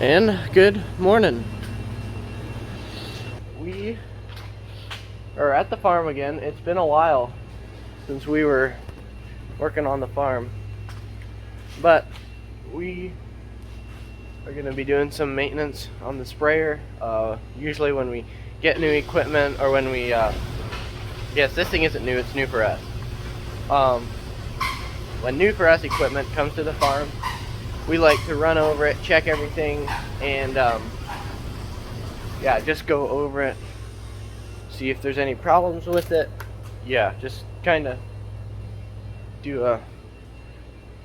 And good morning. We are at the farm again. It's been a while since we were working on the farm, but we are going to be doing some maintenance on the sprayer. Usually when we get new equipment, or when we yes, this thing isn't new, it's new for us. When new for us equipment comes to the farm, we like to run over it, check everything, and yeah, just go over it, see if there's any problems with it. Yeah, just kind of do a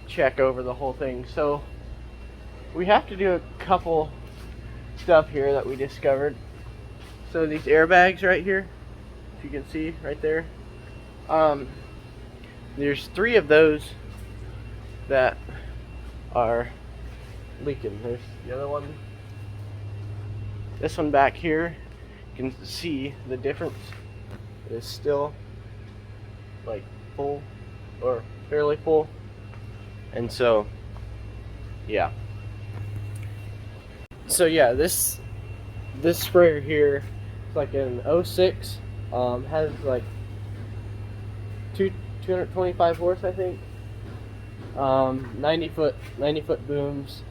check over the whole thing. So we have to do a couple stuff here that we discovered. So these airbags right here, if you can see right there, there's 3 of those that are leaking. There's the other one. This one back here, you can see the difference. It is still like full, or fairly full. And so yeah. So yeah, this sprayer here is like an 06, has like 225 horse, I think. 90 foot booms.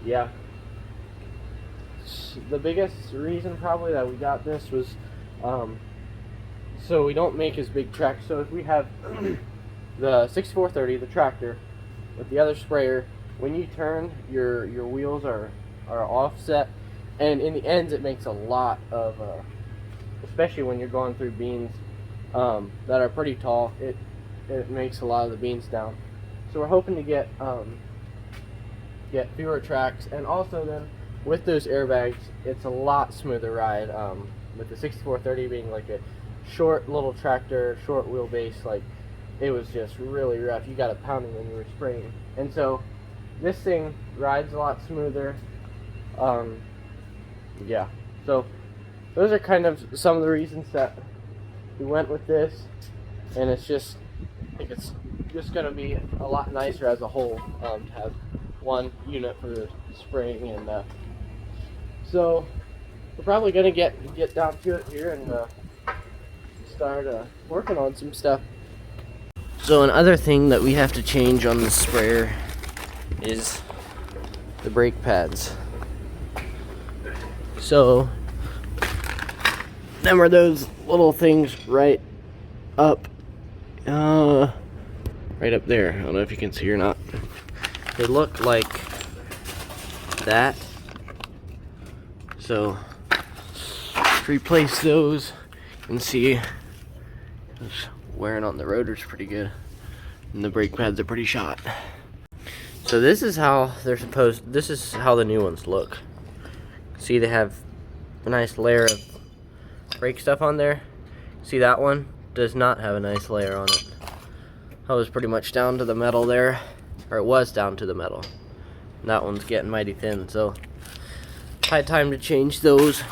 Yeah. The biggest reason probably that we got this was so we don't make as big tracks. So if we have the 6430, the tractor, with the other sprayer, when you turn, your wheels are offset, and in the ends it makes a lot of especially when you're going through beans that are pretty tall, it makes a lot of the beans down. So we're hoping to get fewer tracks, and also then with those airbags, it's a lot smoother ride. With the 6430 being like a short little tractor, short wheelbase, like it was just really rough. You got it pounding when you were spraying, and so this thing rides a lot smoother. Yeah, so those are kind of some of the reasons that we went with this, and I think it's just going to be a lot nicer as a whole to have one unit for the spraying. And so we're probably going to get down to it here and start working on some stuff. So another thing that we have to change on the sprayer is the brake pads. So them are those little things right up there. I don't know if you can see or not. They look like that. So to replace those, you can see it's wearing on the rotors pretty good, and the brake pads are pretty shot. So this is how this is how the new ones look. See, they have a nice layer of brake stuff on there. See, that one does not have a nice layer on it. I was pretty much down to the metal there, or it was down to the metal. And that one's getting mighty thin, so high time to change those.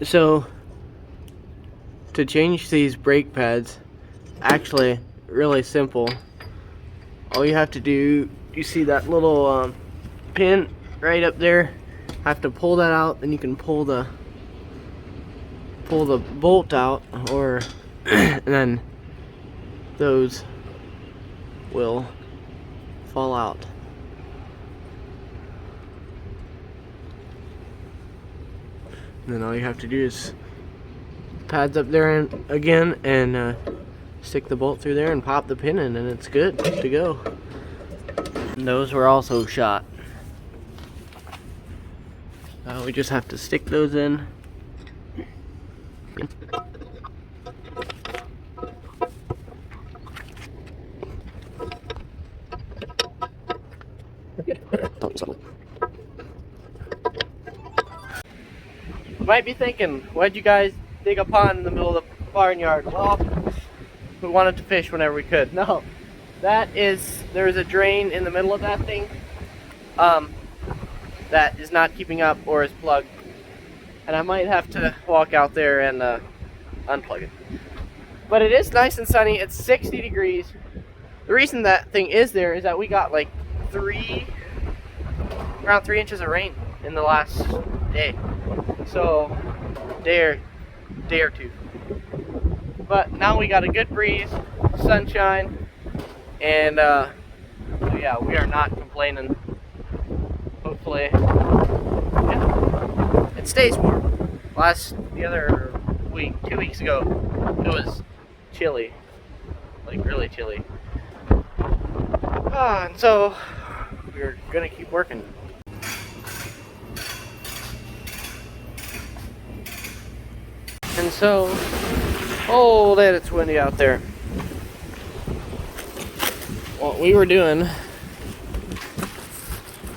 So to change these brake pads, actually really simple. All you have to do, you see that little pin right up there? Have to pull that out, then you can pull the bolt out, or and then those will fall out. And then all you have to do is pads up there again, and stick the bolt through there and pop the pin in, and it's good to go. And those were also shot. We just have to stick those in. You might be thinking, why'd you guys dig a pond in the middle of the barnyard? Well, we wanted to fish whenever we could. No, there's a drain in the middle of that thing that is not keeping up, or is plugged, and I might have to walk out there and unplug it. But it is nice and sunny. It's 60 degrees. The reason that thing is there is that we got like 3 around 3 inches of rain in the last day. So, day or two. But now we got a good breeze, sunshine, and yeah, we are not complaining. Hopefully, yeah, it stays warm. The other week, 2 weeks ago, it was chilly, like really chilly. And so we're gonna keep working. And so, oh, that it's windy out there. What we were doing,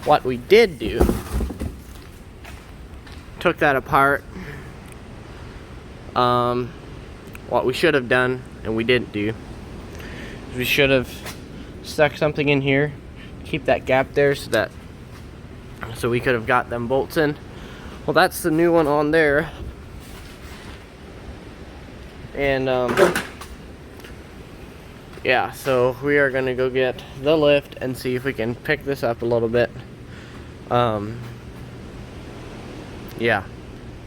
what we did do, took that apart. What we should have done, and we didn't do, is we should have stuck something in here, keep that gap there so we could have got them bolts in. Well, that's the new one on there. And yeah, so we are gonna go get the lift and see if we can pick this up a little bit. Yeah,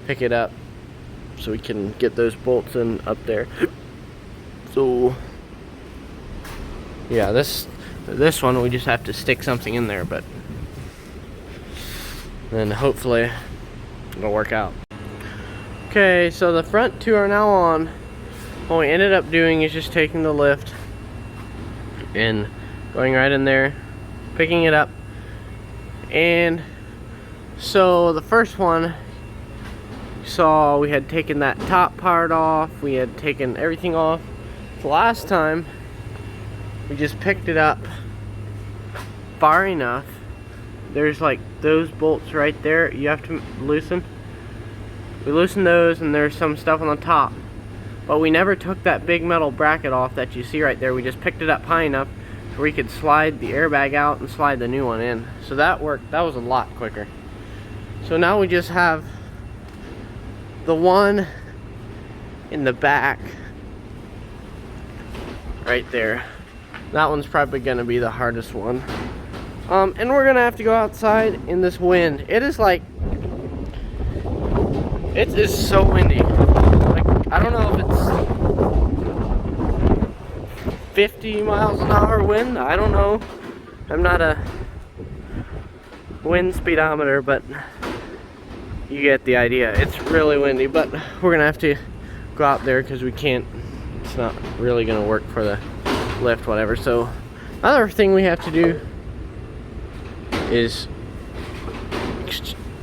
pick it up so we can get those bolts in up there. So yeah, this one we just have to stick something in there, but then hopefully it'll work out. Okay, so the front two are now on. What we ended up doing is just taking the lift and going right in there, picking it up. And so the first one, you saw we had taken that top part off, we had taken everything off. The last time we just picked it up far enough. There's like those bolts right there you have to loosen. We loosened those, and there's some stuff on the top. But we never took that big metal bracket off that you see right there. We just picked it up high enough so we could slide the airbag out and slide the new one in. So that worked. That was a lot quicker. So now we just have the one in the back right there. That one's probably gonna be the hardest one. And we're gonna have to go outside in this wind. It is like, it is so windy. Like, I don't know if it's 50 miles an hour wind. I don't know. I'm not a wind speedometer, but you get the idea. It's really windy, but we're gonna have to go out there because we can't, it's not really gonna work for the lift, whatever. So another thing we have to do is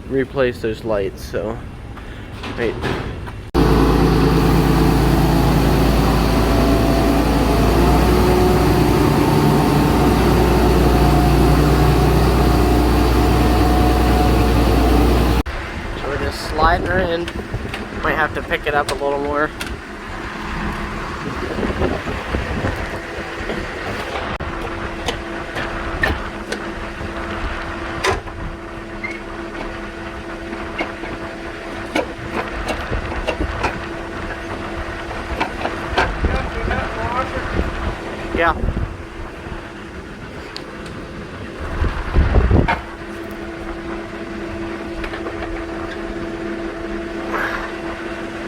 replace those lights. So wait. So we're just sliding her in. Might have to pick it up a little more. Yeah.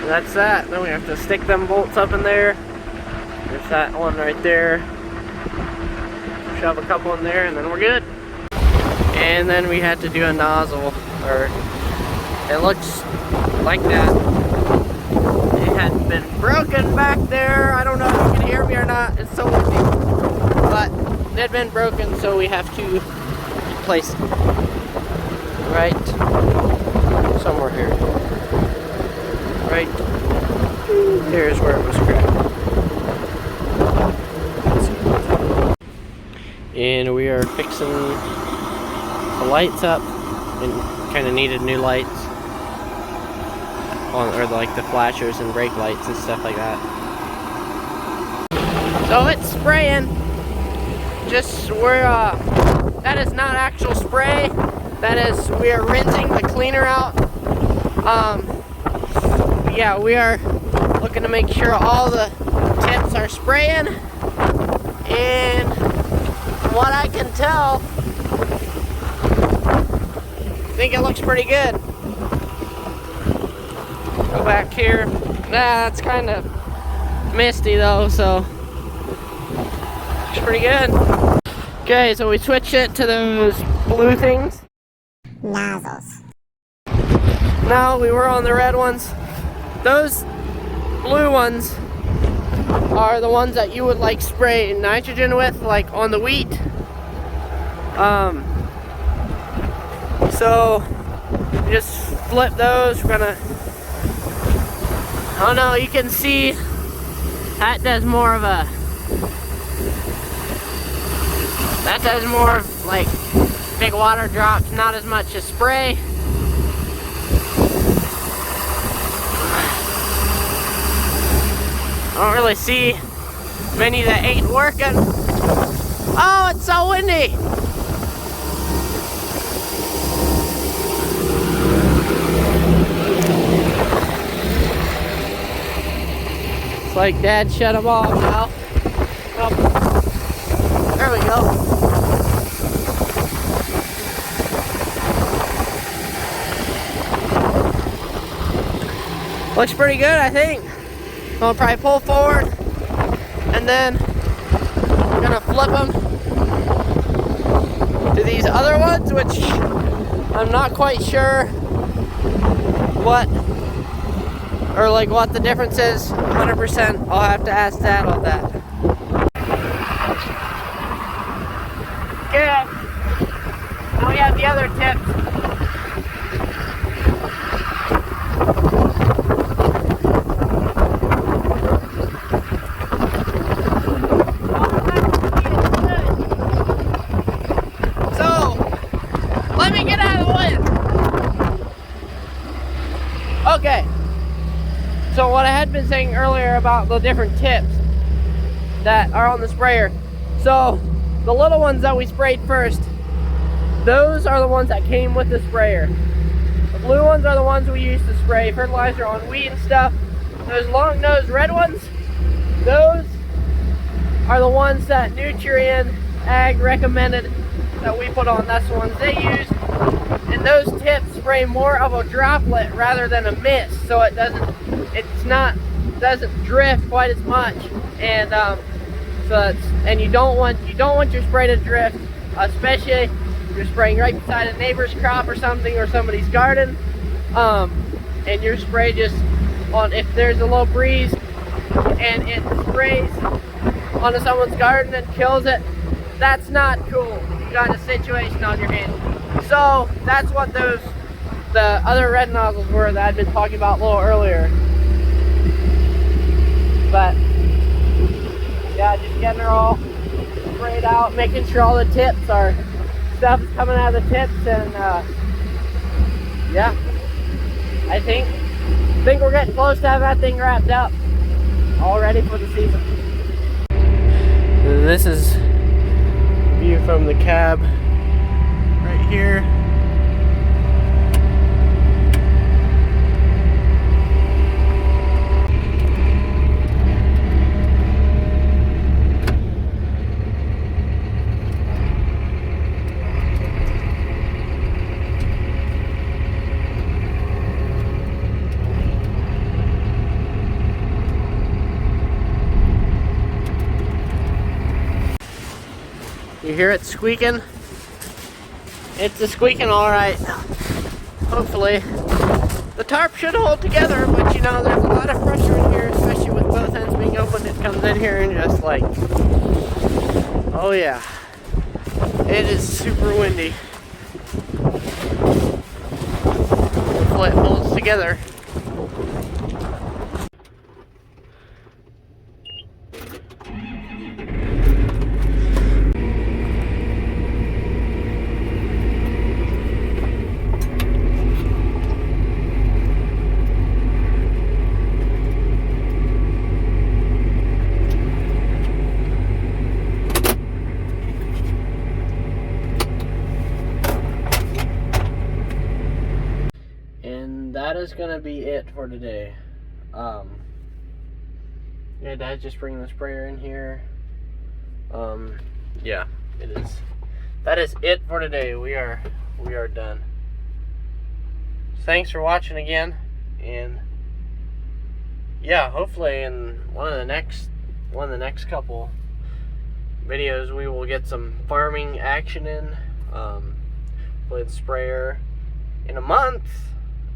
That's that. Then we have to stick them bolts up in there. There's that one right there. Shove a couple in there and then we're good. And then we had to do a nozzle, or it looks like that. It had been broken back there. I don't know if you can hear me or not. It's so windy. But it had been broken, so we have to replace it. Right somewhere here. Right there's where it was cracked. And we are fixing the lights up, and kind of needed new lights on, or like the flashers and brake lights and stuff like that. So it's spraying. Just that is not actual spray. That is, we are rinsing the cleaner out. Yeah, we are looking to make sure all the tips are spraying. And from what I can tell, think it looks pretty good. Go back here. Nah, it's kind of misty though, so looks pretty good. Okay, so we switched it to those blue things. Nozzles. No, we were on the red ones. Those blue ones are the ones that you would like spray nitrogen with, like on the wheat. So you just flip those. We're gonna, oh no, you can see that does more of a, that does more of like big water drops, not as much as spray. I don't really see many that ain't working. Oh, it's so windy. It's like Dad shut them off now. Oh, there we go. Looks pretty good, I think. I'll probably pull forward, and then I'm gonna flip them to these other ones, which I'm not quite sure what the difference is 100%. I'll have to ask Dad on that. Okay, now we have the other tips. Okay, so what I had been saying earlier about the different tips that are on the sprayer. So the little ones that we sprayed first, those are the ones that came with the sprayer. The blue ones are the ones we used to spray fertilizer on wheat and stuff. Those long-nosed red ones, those are the ones that Nutrien Ag recommended that we put on. That's the ones they used. And those tips spray more of a droplet rather than a mist, so it doesn't drift quite as much. And you don't want your spray to drift, especially if you're spraying right beside a neighbor's crop or something, or somebody's garden. And your spray just on, if there's a low breeze and it sprays onto someone's garden and kills it, that's not cool. You got a situation on your hands. So that's what the other red nozzles were that I'd been talking about a little earlier. But yeah, just getting her all sprayed out, making sure all the tips are, stuff is coming out of the tips, and yeah, I think we're getting close to have that thing wrapped up, all ready for the season. This is a view from the cab right here. You hear it squeaking? It's squeaking all right. Hopefully. The tarp should hold together, but you know, there's a lot of pressure in here, especially with both ends being open. It comes in here and just like, oh yeah. It is super windy. Hopefully it holds together. That is gonna be it for today. Yeah, Dad's just bringing the sprayer in here. Yeah, it is. That is it for today. We are done. thanks for watching again, and yeah, hopefully in one of the next couple videos we will get some farming action in. With the sprayer in a month.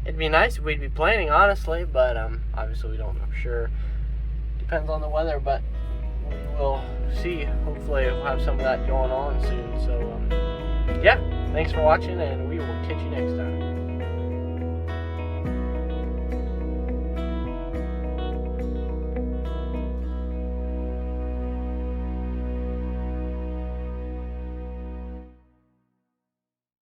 It'd be nice if we'd be planning, honestly, but obviously we don't know for sure. Depends on the weather, but we will see. Hopefully we'll have some of that going on soon. So yeah, thanks for watching, and we will catch you next time.